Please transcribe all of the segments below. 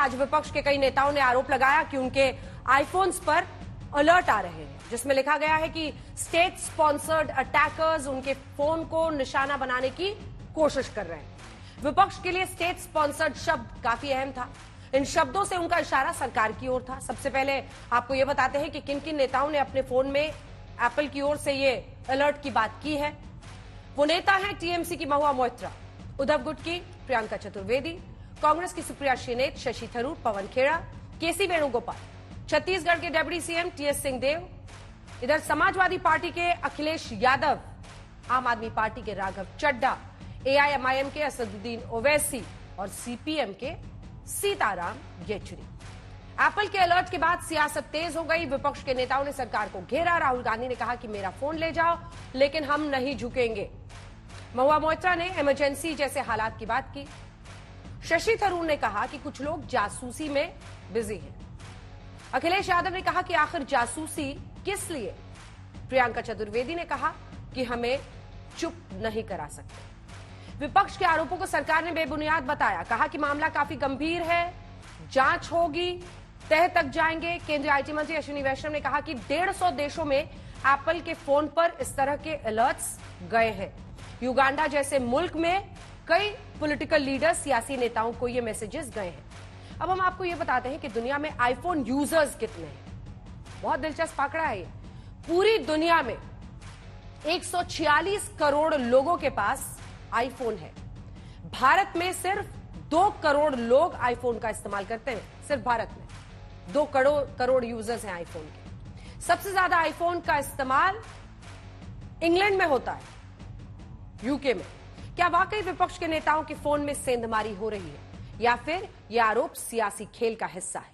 आज विपक्ष के कई नेताओं ने आरोप लगाया कि उनके आईफोन्स पर अलर्ट आ रहे हैं, जिसमें लिखा गया है कि स्टेट स्पॉन्सर्ड अटैकर्स उनके फोन को निशाना बनाने की कोशिश कर रहे हैं। विपक्ष के लिए स्टेट स्पॉन्सर्ड शब्द काफी अहम था। इन शब्दों से उनका इशारा सरकार की ओर था। सबसे पहले आपको यह बताते हैं कि किन किन नेताओं ने अपने फोन में एप्पल की ओर से ये अलर्ट की बात की है। वो नेता हैं टीएमसी की महुआ मोइत्रा, उद्धव गुट की प्रियंका चतुर्वेदी, कांग्रेस की सुप्रिया श्रीनेत, शशि थरूर, पवन खेड़ा, केसी वेणुगोपाल, छत्तीसगढ़ के डेप्यूटी सीएम टीएस सिंहदेव, इधर समाजवादी पार्टी के अखिलेश यादव, आम आदमी पार्टी के राघव चड्ढा, एआईएमआईएम के असदुद्दीन ओवैसी और सीपीएम के सीताराम येचुरी। एप्पल के अलर्ट के बाद सियासत तेज हो गई। विपक्ष के नेताओं ने सरकार को घेरा। राहुल गांधी ने कहा कि मेरा फोन ले जाओ, लेकिन हम नहीं झुकेंगे। महुआ मोइत्रा ने इमरजेंसी जैसे हालात की बात की। शशि थरूर ने कहा कि कुछ लोग जासूसी में बिजी हैं। अखिलेश यादव ने कहा कि आखिर जासूसी किस लिए। प्रियंका चतुर्वेदी ने कहा कि हमें चुप नहीं करा सकते। विपक्ष के आरोपों को सरकार ने बेबुनियाद बताया। कहा कि मामला काफी गंभीर है, जांच होगी, तह तक जाएंगे। केंद्रीय आईटी मंत्री अश्विनी वैष्णव ने कहा कि 150 देशों में एप्पल के फोन पर इस तरह के अलर्ट्स गए हैं। युगांडा जैसे मुल्क में कई पॉलिटिकल लीडर्स, सियासी नेताओं को ये मैसेजेस गए हैं। अब हम आपको ये बताते हैं कि दुनिया में आईफोन यूजर्स कितने हैं। बहुत दिलचस्प आंकड़ा है ये। पूरी दुनिया में 146 करोड़ लोगों के पास आईफोन है। भारत में सिर्फ 2 करोड़ लोग आईफोन का इस्तेमाल करते हैं। सिर्फ भारत में 2 करोड़ यूजर्स हैं आईफोन के। सबसे ज्यादा आईफोन का इस्तेमाल इंग्लैंड में होता है, यूके में। क्या वाकई विपक्ष के नेताओं के फोन में सेंधमारी हो रही है, या फिर यह आरोप सियासी खेल का हिस्सा है?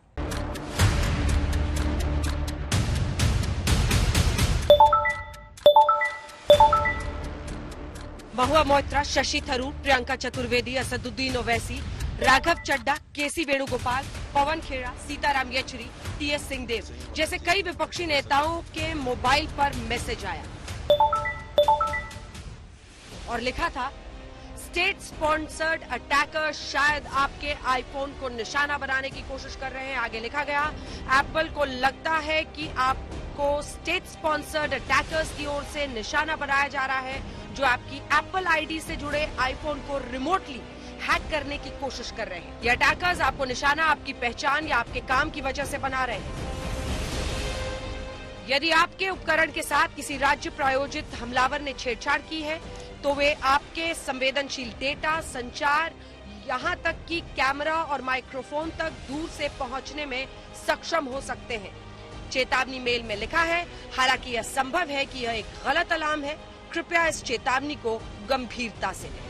महुआ मोइत्रा, शशि थरूर, प्रियंका चतुर्वेदी, असदुद्दीन ओवैसी, राघव चड्ढा, केसी वेणुगोपाल, पवन खेड़ा, सीताराम येचुरी, टीएस सिंहदेव जैसे कई विपक्षी नेताओं के मोबाइल पर मैसेज आया और लिखा था स्टेट स्पॉन्सर्ड अटैकर शायद आपके आईफोन को निशाना बनाने की कोशिश कर रहे हैं। आगे लिखा गया एप्पल को लगता है कि आपको स्टेट स्पॉन्सर्ड अटैकर्स की ओर से निशाना बनाया जा रहा है, जो आपकी एप्पल आईडी से जुड़े आईफोन को रिमोटली हैक करने की कोशिश कर रहे हैं। ये अटैकर्स आपको निशाना आपकी पहचान या आपके काम की वजह से बना रहे हैं। यदि आपके उपकरण के साथ किसी राज्य प्रायोजित हमलावर ने छेड़छाड़ की है, तो वे आपके संवेदनशील डेटा, संचार, यहां तक कि कैमरा और माइक्रोफोन तक दूर से पहुंचने में सक्षम हो सकते हैं। चेतावनी मेल में लिखा है, हालांकि यह संभव है कि यह एक गलत अलार्म है। कृपया इस चेतावनी को गंभीरता से लें।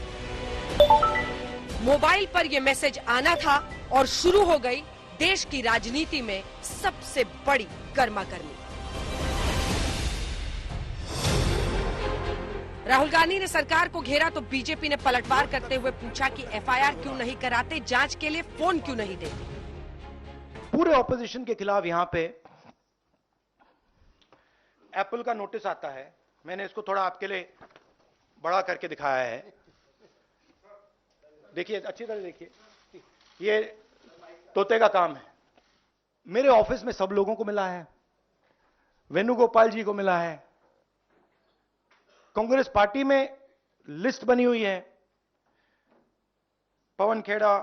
मोबाइल पर यह मैसेज आना था और शुरू हो गई देश की राजनीति में सबसे बड़ी गर्मागर्मी। राहुल गांधी ने सरकार को घेरा तो बीजेपी ने पलटवार करते हुए पूछा कि एफआईआर क्यों नहीं कराते, जांच के लिए फोन क्यों नहीं देते। पूरे ऑपोजिशन के खिलाफ यहां पे एप्पल का नोटिस आता है। मैंने इसको थोड़ा आपके लिए बड़ा करके दिखाया है। देखिए, अच्छी तरह देखिए, ये तोते का काम है। मेरे ऑफिस में सब लोगों को मिला है, वेणुगोपाल जी को मिला है, कांग्रेस पार्टी में लिस्ट बनी हुई है, पवन खेड़ा,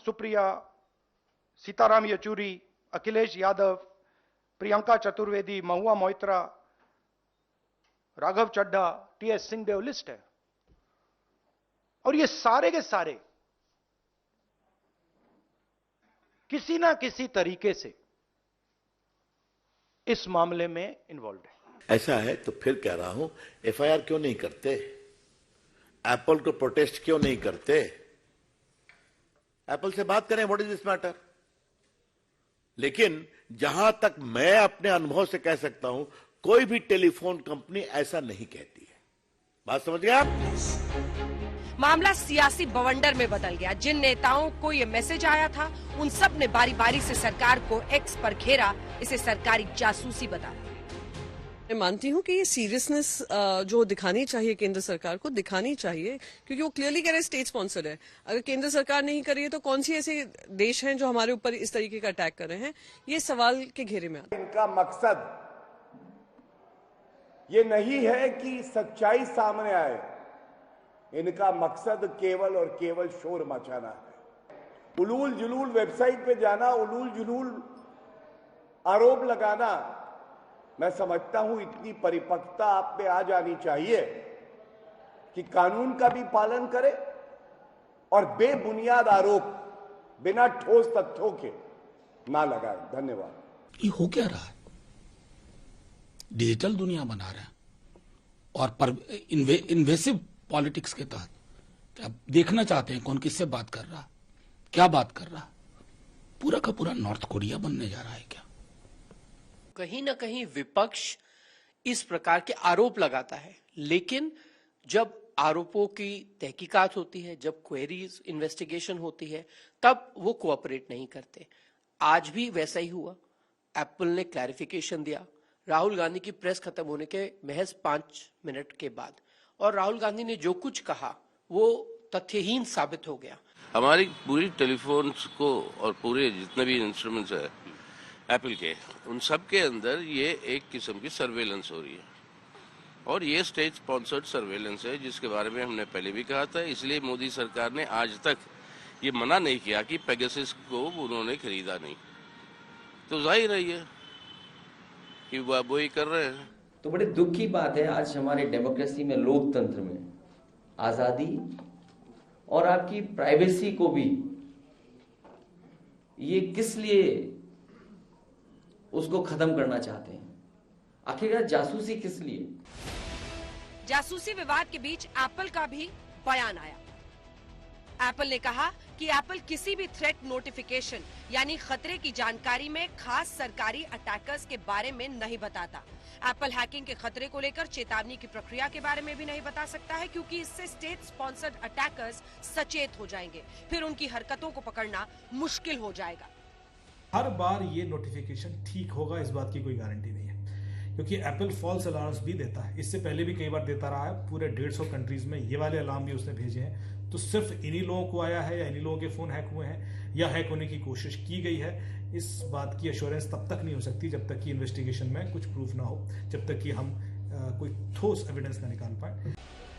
सुप्रिया, सीताराम येचुरी, अखिलेश यादव, प्रियंका चतुर्वेदी, महुआ मोइत्रा, राघव चड्ढा, टीएस सिंहदेव लिस्ट है। और ये सारे के सारे किसी ना किसी तरीके से इस मामले में इन्वॉल्व है। ऐसा है तो फिर कह रहा हूं, एफआईआर क्यों नहीं करते? एप्पल को प्रोटेस्ट क्यों नहीं करते? एप्पल से बात करें, व्हाट इज दिस मैटर। लेकिन जहां तक मैं अपने अनुभव से कह सकता हूं, कोई भी टेलीफोन कंपनी ऐसा नहीं कहती है। बात समझ गए आप? मामला सियासी बवंडर में बदल गया। जिन नेताओं को ये मैसेज आया था, उन सब ने बारी बारी से सरकार को एक्स पर घेरा, इसे सरकारी जासूसी बताया। मैं मानती हूं कि ये सीरियसनेस जो दिखानी चाहिए केंद्र सरकार को दिखानी चाहिए, क्योंकि वो क्लियरली कह रहे हैं स्टेट स्पॉन्सर्ड है। अगर केंद्र सरकार नहीं कर रही है तो कौन सी ऐसे देश हैं जो हमारे ऊपर इस तरीके का अटैक कर रहे हैं, ये सवाल के घेरे में आता है। इनका मकसद ये नहीं है कि सच्चाई सामने आए, इनका मकसद केवल और केवल शोर मचाना है। उलूल जुलूल वेबसाइट पे जाना, उलूल जुलूल आरोप लगाना, मैं समझता हूं इतनी परिपक्वता आप में आ जानी चाहिए कि कानून का भी पालन करे और बेबुनियाद आरोप बिना ठोस तथ्यों के ना लगाए। धन्यवाद। ये हो क्या रहा है? डिजिटल दुनिया बना रहे हैं और पर इन्वेसिव पॉलिटिक्स के तहत क्या देखना चाहते हैं कौन किससे बात कर रहा, क्या बात कर रहा? पूरा का पूरा नॉर्थ कोरिया बनने जा रहा है क्या? कहीं ना कहीं विपक्ष इस प्रकार के आरोप लगाता है, लेकिन जब आरोपों की तहकीकात होती है, जब क्वेरीज इन्वेस्टिगेशन होती है, तब वो कोऑपरेट नहीं करते। आज भी वैसा ही हुआ। एप्पल ने क्लैरिफिकेशन दिया राहुल गांधी की प्रेस खत्म होने के महज 5 मिनट के बाद, और राहुल गांधी ने जो कुछ कहा वो तथ्यहीन साबित हो गया। हमारी पूरी टेलीफोन्स को और पूरे जितने भी इंस्ट्रूमेंट्स है एप्पल के, उन सब के अंदर ये एक किस्म की सर्वेलेंस हो रही है, और ये स्टेट स्पॉन्सर्ड सर्वेलेंस है, जिसके बारे में हमने पहले भी कहा था। इसलिए मोदी सरकार ने आज तक ये मना नहीं किया कि पेगासस को उन्होंने खरीदा नहीं, तो जाहिर है ये कि वो ही कर रहे हैं। तो बड़े दुख की बात है आज हमारे डेमोक्रेसी में, लोकतंत्र में आजादी और आपकी प्राइवेसी को भी ये किस लिए उसको खत्म करना चाहते हैं? आखिरकार जासूसी किस लिए? जासूसी विवाद के बीच एप्पल का भी बयान आया। एप्पल ने कहा कि एप्पल किसी भी थ्रेट नोटिफिकेशन यानी खतरे की जानकारी में खास सरकारी अटैकर्स के बारे में नहीं बताता। एप्पल हैकिंग के खतरे को लेकर चेतावनी की प्रक्रिया के बारे में भी नहीं बता सकता है, क्योंकि इससे स्टेट स्पॉन्सर्ड अटैकर्स सचेत हो जाएंगे, फिर उनकी हरकतों को पकड़ना मुश्किल हो जाएगा। हर बार ये नोटिफिकेशन ठीक होगा इस बात की कोई गारंटी नहीं है, क्योंकि एप्पल फॉल्स अलार्म्स भी देता है। इससे पहले भी कई बार देता रहा है। पूरे 150 कंट्रीज में ये वाले अलार्म भी उसने भेजे हैं। तो सिर्फ इन्हीं लोगों को आया है या इन्हीं लोगों के फोन हैक हुए हैं या हैक होने की कोशिश की गई है, इस बात की एश्योरेंस तब तक नहीं हो सकती जब तक कि इन्वेस्टिगेशन में कुछ प्रूफ ना हो, जब तक कि हम कोई ठोस एविडेंस ना निकाल पाए।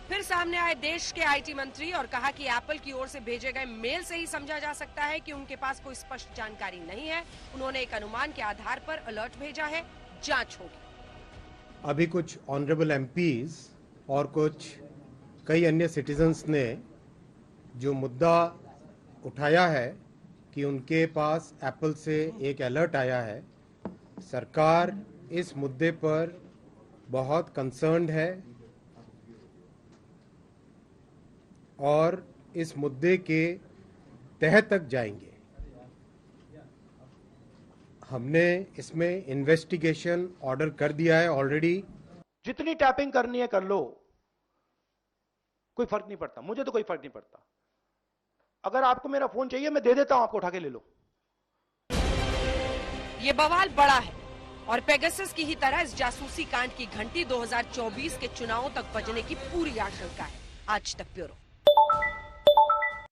फिर सामने आए देश के आईटी मंत्री और कहा कि एप्पल की ओर से भेजे गए मेल से ही समझा जा सकता है कि उनके पास कोई स्पष्ट जानकारी नहीं है। उन्होंने एक अनुमान के आधार पर अलर्ट भेजा है, जांच होगी। अभी कुछ ऑनरेबल एमपीज और कुछ कई अन्य सिटीजन्स ने जो मुद्दा उठाया है कि उनके पास एप्पल से एक अलर्ट आया है, सरकार इस मुद्दे पर बहुत कंसर्न्ड है और इस मुद्दे के तह तक जाएंगे। हमने इसमें इन्वेस्टिगेशन ऑर्डर कर दिया है ऑलरेडी। जितनी टैपिंग करनी है कर लो, कोई फर्क नहीं पड़ता, मुझे तो कोई फर्क नहीं पड़ता। अगर आपको मेरा फोन चाहिए मैं दे देता हूं, आपको उठा के ले लो। ये बवाल बड़ा है और पेगासस की ही तरह इस जासूसी कांड की घंटी 2024 के चुनावों तक बजने की पूरी आशंका है। आज तक ब्यूरो।